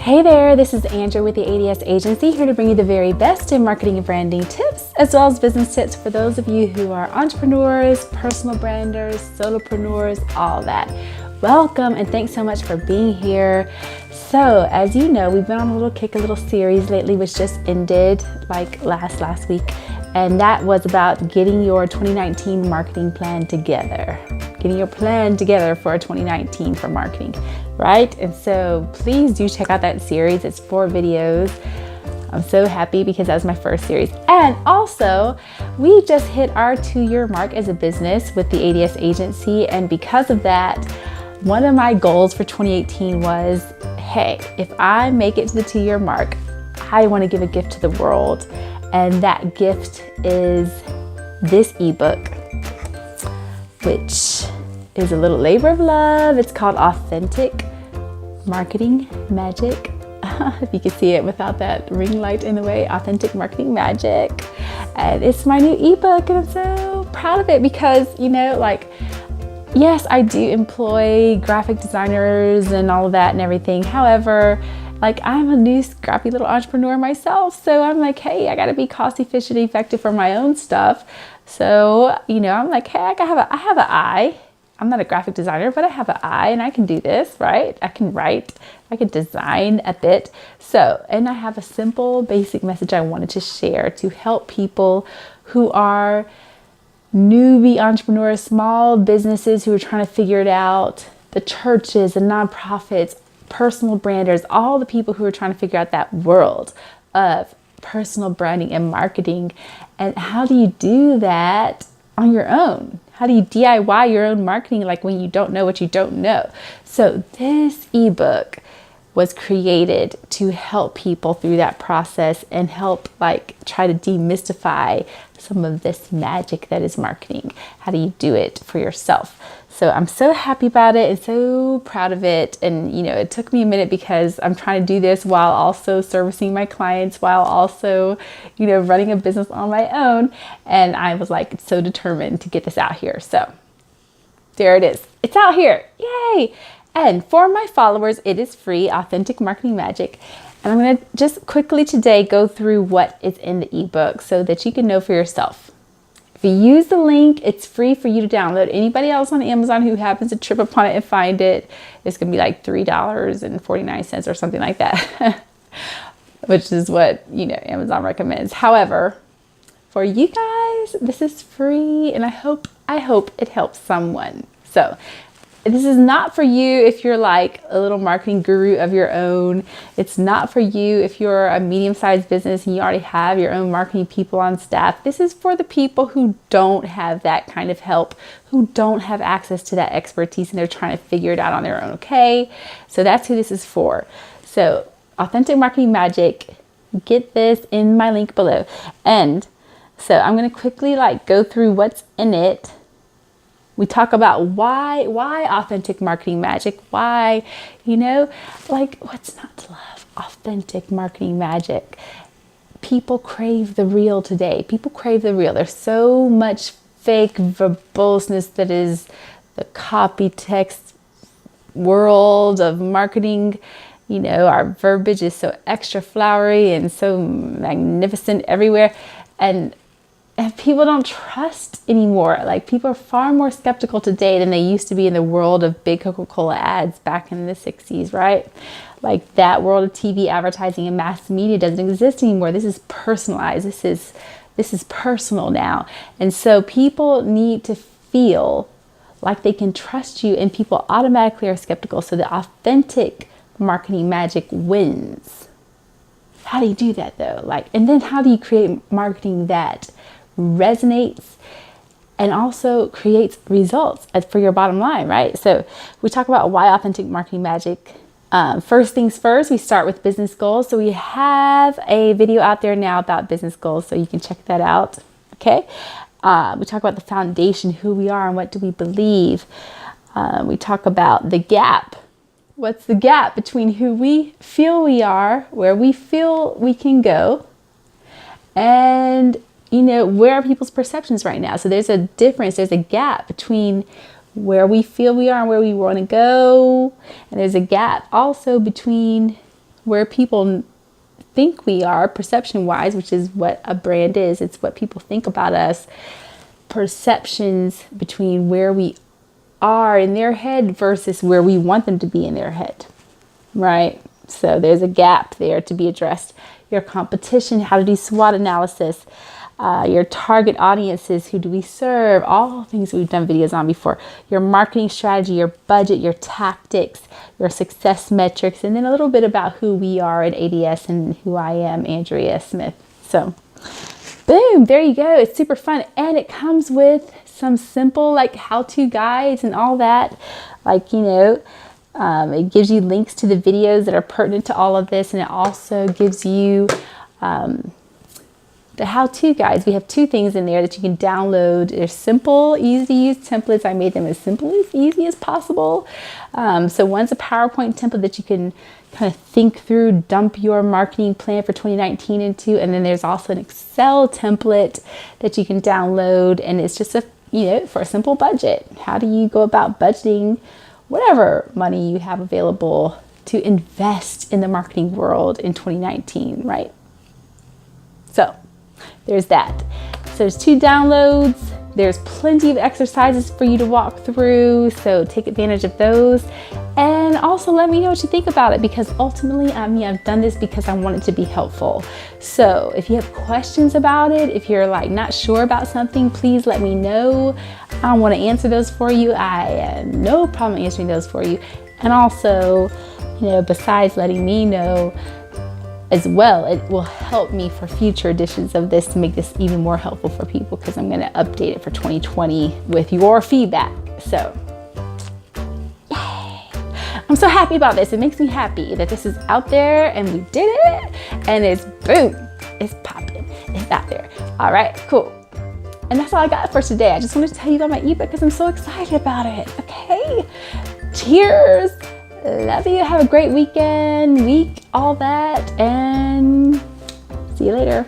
Hey there, this is Andrea with the ADS Agency, here to bring you the very best in marketing and branding tips, as well as business tips for those of you who are entrepreneurs, personal branders, solopreneurs, all that. Welcome and thanks so much for being here. So, as you know, we've been on a little kick, a little series lately, which just ended like last week. And that was about getting your 2019 marketing plan together. Getting your plan together for 2019 for marketing, right? And so please do check out that series. It's 4 videos. I'm so happy because that was my first series. And also, we just hit our 2-year mark as a business with the ADS Agency. And because of that, one of my goals for 2018 was, hey, if I make it to the 2-year mark, I want to give a gift to the world. And that gift is this ebook, which is a little labor of love. It's called Authentic Marketing Magic. If you can see it without that ring light in the way, Authentic Marketing Magic. And it's my new ebook and I'm so proud of it because, yes, I do employ graphic designers and all of that and everything. However, I'm a new scrappy little entrepreneur myself. So I'm like, hey, I gotta be cost efficient, effective for my own stuff. So, I'm like, hey, I have an eye. I'm not a graphic designer, but I have an eye and I can do this, right? I can write, I can design a bit. So, and I have a simple, basic message I wanted to share to help people who are newbie entrepreneurs, small businesses who are trying to figure it out, the churches and nonprofits, personal branders, all the people who are trying to figure out that world of personal branding and marketing. And how do you do that on your own? How do you DIY your own marketing when you don't know what you don't know? So this ebook was created to help people through that process and help try to demystify some of this magic that is marketing. How do you do it for yourself? So I'm so happy about it and so proud of it. And, it took me a minute because I'm trying to do this while also servicing my clients, while also, running a business on my own. And I was so determined to get this out here. So there it is. It's out here. Yay. And for my followers, it is free, Authentic Marketing Magic. And I'm going to just quickly today go through what is in the ebook so that you can know for yourself. If you use the link, it's free for you to download. Anybody else on Amazon who happens to trip upon it and find it, it's going to be $3.49 or something like that, which is what, Amazon recommends. However, for you guys, this is free and I hope it helps someone. So this is not for you if you're a little marketing guru of your own. It's not for you if you're a medium-sized business and you already have your own marketing people on staff. This is for the people who don't have that kind of help, who don't have access to that expertise and they're trying to figure it out on their own, okay? So that's who this is for. So Authentic Marketing Magic, get this in my link below. And so I'm going to quickly go through what's in it. We talk about why Authentic Marketing Magic, why, what's not to love? Authentic Marketing Magic. People crave the real today. People crave the real. There's so much fake verboseness that is the copy text world of marketing. Our verbiage is so extra flowery and so magnificent everywhere. And people don't trust anymore. People are far more skeptical today than they used to be in the world of big Coca-Cola ads back in the 60s, right? That world of TV advertising and mass media doesn't exist anymore. This is personalized. This is personal now. And so people need to feel like they can trust you and people automatically are skeptical. So the Authentic Marketing Magic wins. How do you do that though? And then how do you create marketing that resonates and also creates results for your bottom line, right? So we talk about why Authentic Marketing Magic. First things first, we start with business goals. So we have a video out there now about business goals, so you can check that out. Okay. We talk about the foundation, who we are and what do we believe. We talk about the gap. What's the gap between who we feel we are, where we feel we can go, and where are people's perceptions right now? So there's a difference, there's a gap between where we feel we are and where we want to go. And there's a gap also between where people think we are perception wise, which is what a brand is. It's what people think about us. Perceptions between where we are in their head versus where we want them to be in their head, right? So there's a gap there to be addressed. Your competition, how to do SWOT analysis, your target audiences, who do we serve, all things we've done videos on before, your marketing strategy, your budget, your tactics, your success metrics, and then a little bit about who we are at ADS and who I am, Andrea Smith. So boom, there you go. It's super fun. And it comes with some simple like how-to guides and all that. Like, you know, it gives you links to the videos that are pertinent to all of this. And it also gives you the how-to guides. We have 2 things in there that you can download. They're simple, easy to use templates. I made them as simple as easy as possible. So one's a PowerPoint template that you can kind of think through, dump your marketing plan for 2019 into. And then there's also an Excel template that you can download. And it's just for a simple budget. How do you go about budgeting whatever money you have available to invest in the marketing world in 2019, right? So there's that. So there's 2 downloads. There's plenty of exercises for you to walk through. So take advantage of those. And also let me know what you think about it, because ultimately, I've done this because I want it to be helpful. So if you have questions about it, if you're like not sure about something, please let me know. I want to answer those for you. I have no problem answering those for you. And also, besides letting me know as well, it will help me for future editions of this to make this even more helpful for people, because I'm going to update it for 2020 with your feedback. So yay! I'm so happy about this. It makes me happy that this is out there and we did it, and it's boom, it's popping, it's out there. All right, cool. And that's all I got for today. I just wanted to tell you about my ebook because I'm so excited about it. Okay, cheers. Love you. Have a great week, all that, and see you later.